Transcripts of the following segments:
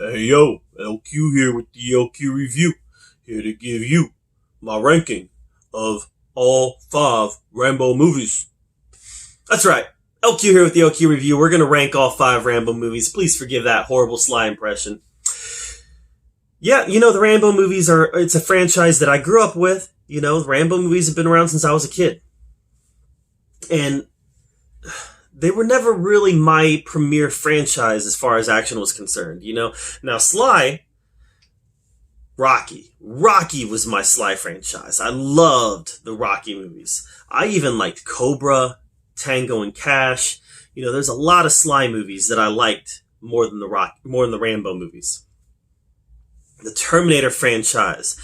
Hey yo, LQ here with the LQ review. Here to give you my ranking of all 5 Rambo movies. That's right, LQ here with the LQ review. We're going to rank all 5 Rambo movies. Please forgive that horrible sly impression. Yeah, the Rambo movies it's a franchise that I grew up with. The Rambo movies have been around since I was a kid. And they were never really my premier franchise as far as action was concerned, Now, Sly, Rocky was my Sly franchise. I loved the Rocky movies. I even liked Cobra, Tango and Cash. There's a lot of Sly movies that I liked more than the Rambo movies. The Terminator franchise,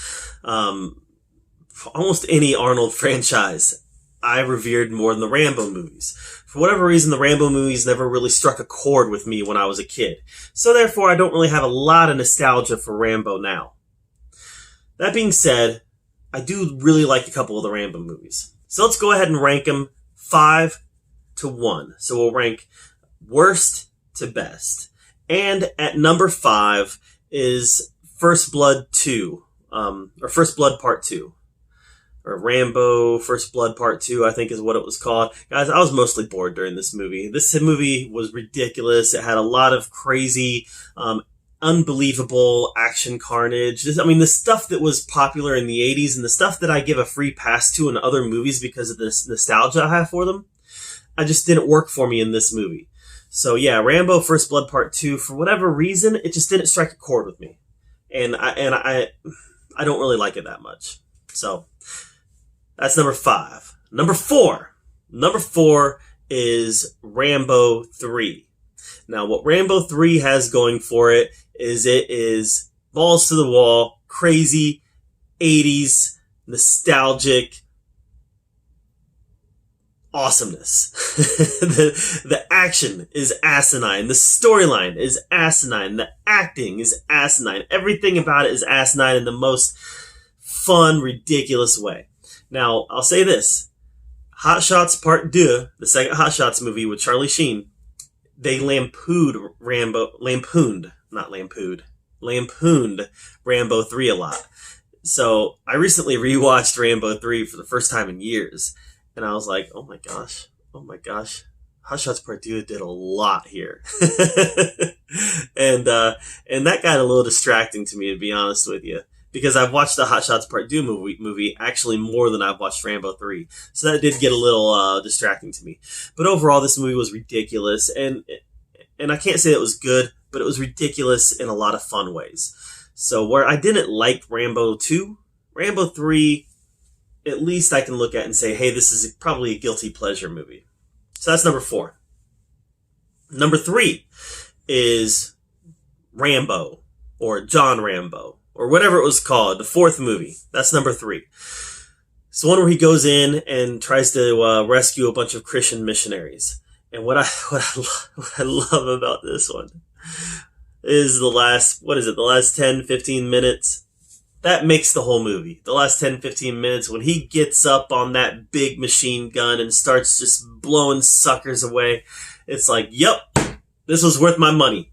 almost any Arnold franchise, I revered more than the Rambo movies. For whatever reason, the Rambo movies never really struck a chord with me when I was a kid. So therefore, I don't really have a lot of nostalgia for Rambo now. That being said, I do really like a couple of the Rambo movies. So let's go ahead and rank them 5 to 1. So we'll rank worst to best. And at number 5 is First Blood 2, or First Blood Part 2. Or Rambo First Blood Part 2, I think is what it was called. Guys, I was mostly bored during this movie. This movie was ridiculous. It had a lot of crazy, unbelievable action carnage. The stuff that was popular in the 80s and the stuff that I give a free pass to in other movies because of this nostalgia I have for them, I just didn't work for me in this movie. So yeah, Rambo First Blood Part 2, for whatever reason, it just didn't strike a chord with me. And I don't really like it that much. So that's number 5. Number 4. Number 4 is Rambo 3. Now, what Rambo 3 has going for it is balls to the wall, crazy, 80s, nostalgic awesomeness. The action is asinine. The storyline is asinine. The acting is asinine. Everything about it is asinine in the most fun, ridiculous way. Now, I'll say this. Hot Shots Part 2, the second Hot Shots movie with Charlie Sheen, they lampooned Rambo 3 a lot. So, I recently rewatched Rambo 3 for the first time in years. And I was like, oh my gosh. Hot Shots Part 2 did a lot here. and that got a little distracting to me, to be honest with you. Because I've watched the Hot Shots Part 2 movie actually more than I've watched Rambo 3. So that did get a little distracting to me. But overall, this movie was ridiculous. And I can't say it was good, but it was ridiculous in a lot of fun ways. So where I didn't like Rambo 2, Rambo 3, at least I can look at and say, hey, this is probably a guilty pleasure movie. So that's number 4. Number 3 is Rambo, or John Rambo, or whatever it was called, the 4th movie. That's number 3. It's the one where he goes in and tries to rescue a bunch of Christian missionaries. And what I love about this one is the last 10, 15 minutes. That makes the whole movie. The last 10, 15 minutes when he gets up on that big machine gun and starts just blowing suckers away. It's like, yep, this was worth my money.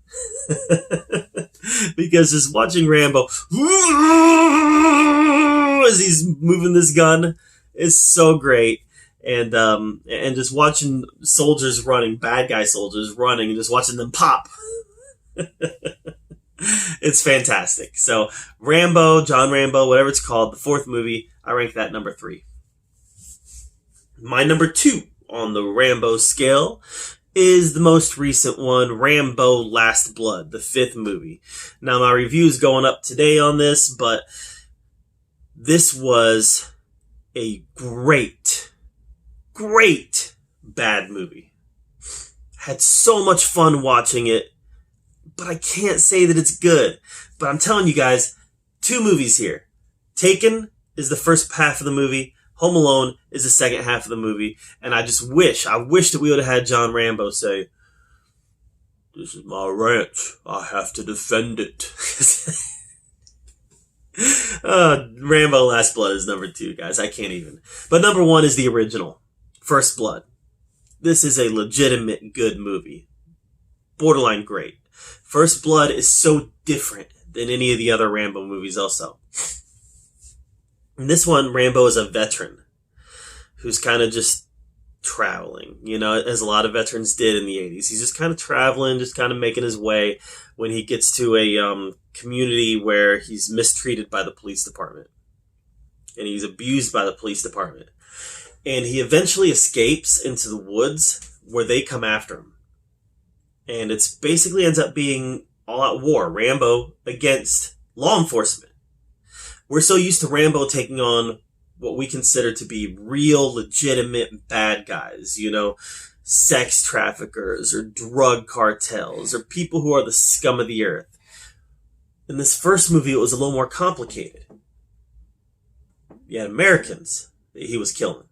Because just watching Rambo as he's moving this gun is so great. And just watching soldiers running, bad guy soldiers running, and just watching them pop. It's fantastic. So Rambo, John Rambo, whatever it's called, the 4th movie, I rank that number 3. My number 2 on the Rambo scale is the most recent one, Rambo Last Blood, the 5th movie. Now, my review is going up today on this, but this was a great bad movie. Had so much fun watching it, but I can't say that it's good. But I'm telling you guys, 2 movies here. Taken is the first half of the movie. Home Alone is the second half of the movie. And I wish that we would have had John Rambo say, "This is my ranch. I have to defend it." Rambo Last Blood is number 2, guys. I can't even. But number 1 is the original, First Blood. This is a legitimate good movie. Borderline great. First Blood is so different than any of the other Rambo movies also. In this one, Rambo is a veteran who's kind of just traveling, as a lot of veterans did in the 80s. He's just kind of traveling, just kind of making his way when he gets to a community where he's mistreated by the police department. And he's abused by the police department. And he eventually escapes into the woods where they come after him. And it's basically ends up being all-out war. Rambo against law enforcement. We're so used to Rambo taking on what we consider to be real, legitimate bad guys, sex traffickers or drug cartels or people who are the scum of the earth. In this first movie, it was a little more complicated. You had Americans that he was killing.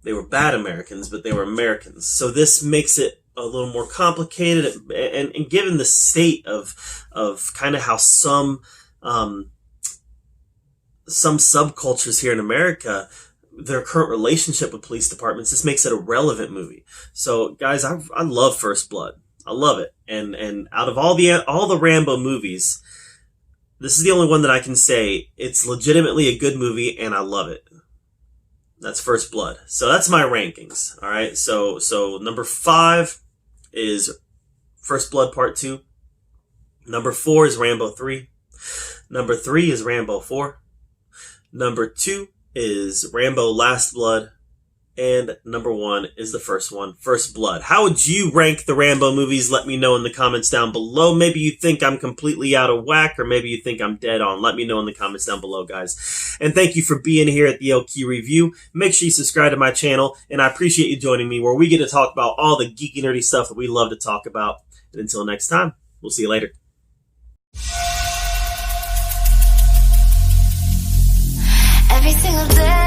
They were bad Americans, but they were Americans. So this makes it a little more complicated, and given the state of kind of how some subcultures here in America, their current relationship with police departments, this makes it a relevant movie. So, guys, I love First Blood. I love it, and out of all the Rambo movies, this is the only one that I can say it's legitimately a good movie, and I love it. That's First Blood. So that's my rankings. All right. So number 5 is First Blood Part 2. Number 4 is Rambo 3. Number 3 is Rambo 4. Number 2 is Rambo Last Blood. And number 1 is the first one, First Blood. How would you rank the Rambo movies? Let me know in the comments down below. Maybe you think I'm completely out of whack, or maybe you think I'm dead on. Let me know in the comments down below, guys. And thank you for being here at the LQ Review. Make sure you subscribe to my channel, and I appreciate you joining me, where we get to talk about all the geeky, nerdy stuff that we love to talk about. And until next time, we'll see you later. Every single day